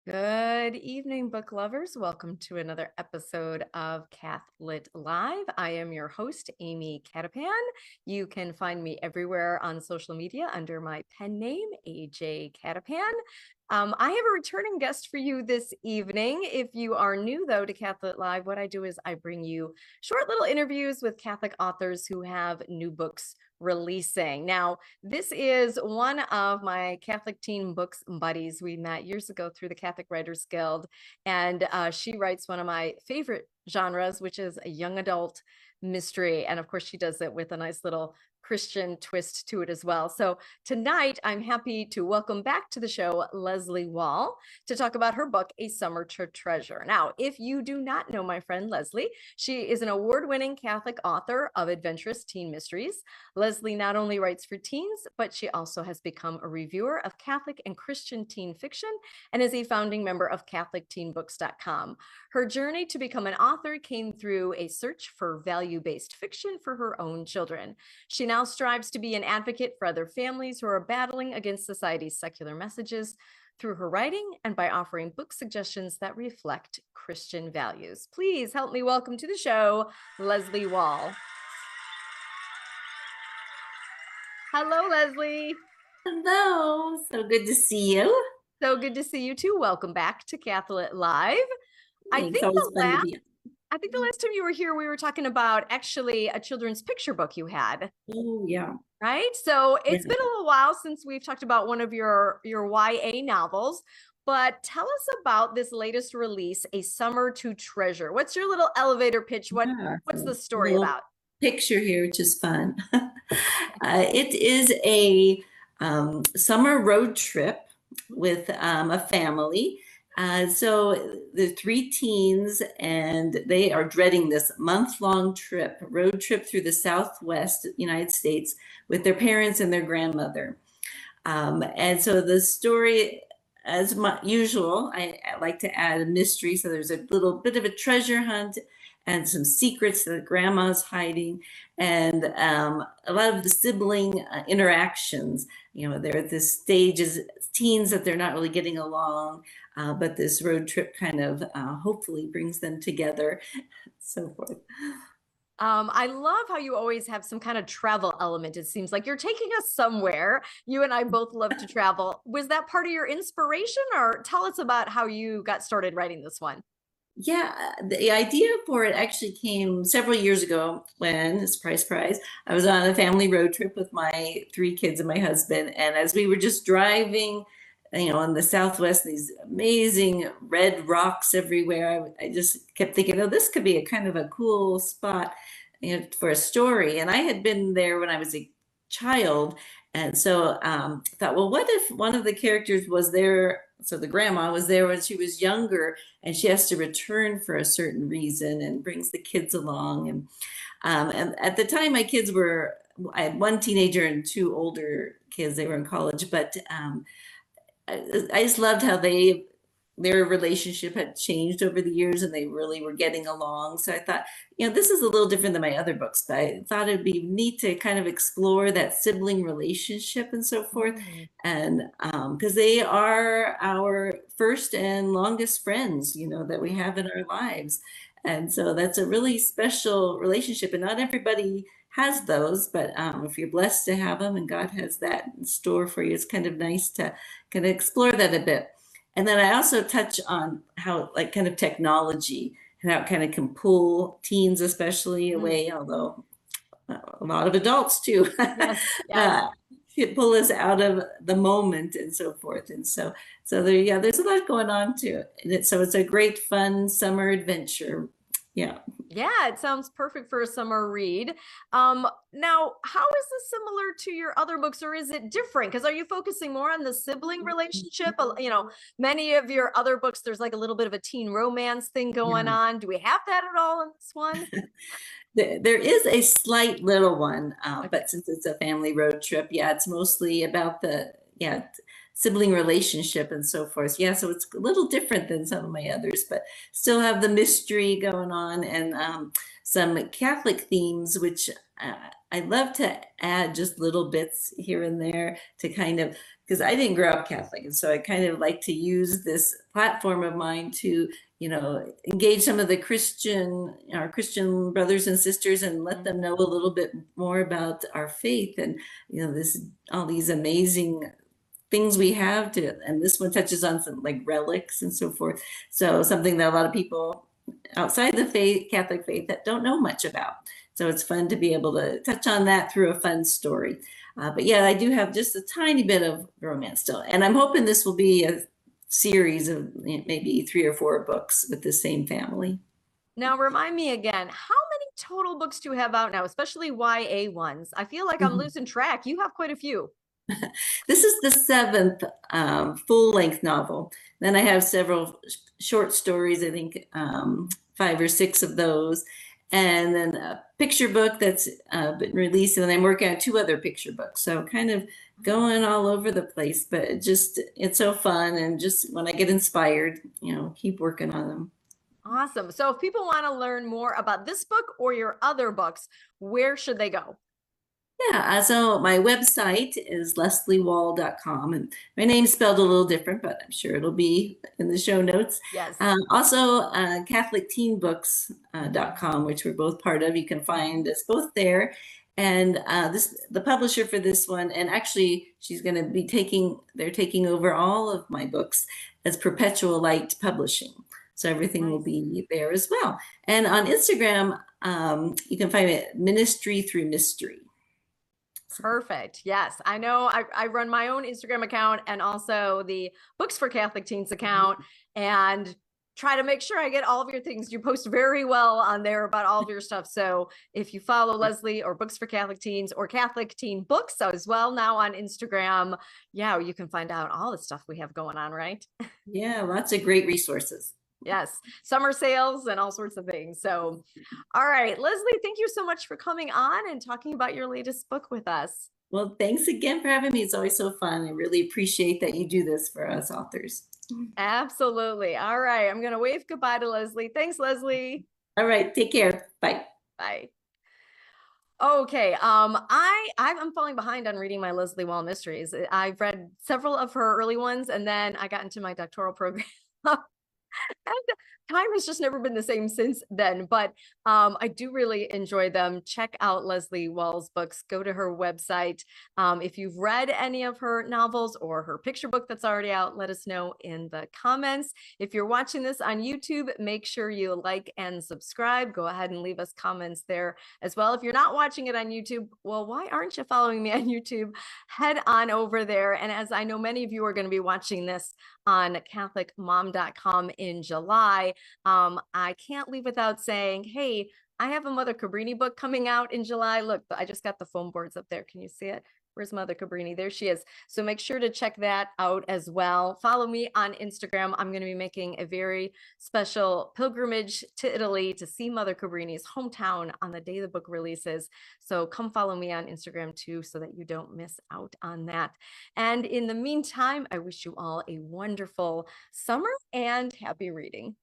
Good evening, book lovers. Welcome to another episode of Cath-Lit Live. I am your host, Amy Cattapan. You can find me everywhere on social media under my pen name, AJ Cattapan. I have a returning guest for you this evening. If you are new, though, to Cath-Lit Live, what I do is I bring you short little interviews with Catholic authors who have new books releasing. Now, this is one of my Catholic teen books buddies. We met years ago through the Catholic Writers Guild, and she writes one of my favorite genres, which is a young adult mystery. And of course, she does it with a nice little Christian twist to it as well. So tonight, I'm happy to welcome back to the show Leslea Wahl to talk about her book, A Summer to Treasure. Now, if you do not know my friend Leslea, she is an award-winning Catholic author of adventurous teen mysteries. Leslea not only writes for teens, but she also has become a reviewer of Catholic and Christian teen fiction and is a founding member of CatholicTeenBooks.com. Her journey to become an author came through a search for value-based fiction for her own children. She now strives to be an advocate for other families who are battling against society's secular messages through her writing and by offering book suggestions that reflect Christian values. Please help me welcome to the show, Leslea Wahl. Hello, Leslea. Hello, so good to see you. So good to see you too. Welcome back to Cath-Lit Live. It's always fun to be. I think the last time you were here, we were talking about actually a children's picture book you had. Oh, yeah. Right? So it's Yeah. been a little while since we've talked about one of your YA novels, but tell us about this latest release, A Summer to Treasure. What's your little elevator pitch? What's the story about? Picture here, which is fun. It is a summer road trip with a family. So the three teens, and they are dreading this month-long road trip through the Southwest United States with their parents and their grandmother. And so the story, as usual, I like to add a mystery. So there's a little bit of a treasure hunt and some secrets that grandma's hiding, and a lot of the sibling interactions. They're at this stage as teens that they're not really getting along, but this road trip kind of hopefully brings them together, so forth. I love how you always have some kind of travel element. It seems like you're taking us somewhere. You and I both love to travel. Was that part of your inspiration, or tell us about how you got started writing this one? Yeah, the idea for it actually came several years ago when, surprise, surprise, I was on a family road trip with my three kids and my husband. And as we were just driving, in the Southwest, these amazing red rocks everywhere, I just kept thinking, oh, this could be a kind of a cool spot, for a story. And I had been there when I was a child. And so I thought, well, what if one of the characters was there? So the grandma was there when she was younger, and she has to return for a certain reason and brings the kids along. And at the time, I had one teenager and two older kids. They were in college, but I just loved how their relationship had changed over the years, and they really were getting along. So I thought, this is a little different than my other books, but I thought it'd be neat to kind of explore that sibling relationship and so forth. And because they are our first and longest friends, that we have in our lives. And so that's a really special relationship, and not everybody has those, but if you're blessed to have them and God has that in store for you, it's kind of nice to kind of explore that a bit. And then I also touch on how, like, kind of technology and how it kind of can pull teens especially away, although a lot of adults too. Yes. Pull us out of the moment and so forth. And so there's a lot going on too. So it's a great, fun summer adventure. Yeah. Yeah, it sounds perfect for a summer read. Now, how is this similar to your other books, or is it different? Because are you focusing more on the sibling relationship? Many of your other books, there's like a little bit of a teen romance thing going on. Do we have that at all in this one? There is a slight little one, but since it's a family road trip, it's mostly about the sibling relationship and so forth. Yeah, so it's a little different than some of my others, but still have the mystery going on, and some Catholic themes, which I love to add just little bits here and there to kind of, because I didn't grow up Catholic, and so I kind of like to use this platform of mine to, engage some of our Christian brothers and sisters, and let them know a little bit more about our faith, and all these amazing things we have to, and this one touches on some like relics and so forth. So something that a lot of people outside the Catholic faith that don't know much about. So it's fun to be able to touch on that through a fun story. But yeah, I do have just a tiny bit of romance still. And I'm hoping this will be a series of maybe 3 or 4 books with the same family. Now, remind me again, how many total books do you have out now, especially YA ones? I feel like I'm losing track. You have quite a few. This is the 7th full-length novel. Then I have several short stories, I think 5 or 6 of those. And then a picture book that's been released, and then I'm working on 2 other picture books. So kind of going all over the place, but it's so fun. And just when I get inspired, keep working on them. Awesome. So if people want to learn more about this book or your other books, where should they go? Yeah, so my website is lesliewahl.com, and my name's spelled a little different, but I'm sure it'll be in the show notes. Yes. Also, CatholicTeenBooks.com, which we're both part of. You can find us both there. And the publisher for this one, and actually she's going to be they're taking over all of my books as Perpetual Light Publishing. So everything will be there as well. And on Instagram, you can find it Ministry Through Mystery. Perfect. Yes. I know I run my own Instagram account and also the Books for Catholic Teens account, and try to make sure I get all of your things. You post very well on there about all of your stuff. So if you follow Leslea or Books for Catholic Teens or Catholic Teen Books as well now on Instagram, yeah, you can find out all the stuff we have going on, right? Yeah, lots of great resources. Yes, summer sales and all sorts of things. So, all right, Leslea, thank you so much for coming on and talking about your latest book with us. Well, thanks again for having me. It's always so fun. I really appreciate that you do this for us authors. Absolutely. All right, I'm going to wave goodbye to Leslea. Thanks, Leslea. All right, take care. Bye. Bye. Okay, I'm falling behind on reading my Leslea Wahl mysteries. I've read several of her early ones, and then I got into my doctoral program. And time has just never been the same since then, but I do really enjoy them. Check out Leslea Wahl's books. Go to her website. If you've read any of her novels or her picture book that's already out, let us know in the comments. If you're watching this on YouTube, make sure you like and subscribe. Go ahead and leave us comments there as well. If you're not watching it on YouTube, well, why aren't you following me on YouTube? Head on over there. And as I know many of you are going to be watching this on CatholicMom.com in July, I can't leave without saying, hey, I have a Mother Cabrini book coming out in July. Look, I just got the foam boards up there. Can you see it? Where's Mother Cabrini? There she is. So make sure to check that out as well. Follow me on Instagram. I'm going to be making a very special pilgrimage to Italy to see Mother Cabrini's hometown on the day the book releases. So come follow me on Instagram too, so that you don't miss out on that. And in the meantime, I wish you all a wonderful summer and happy reading.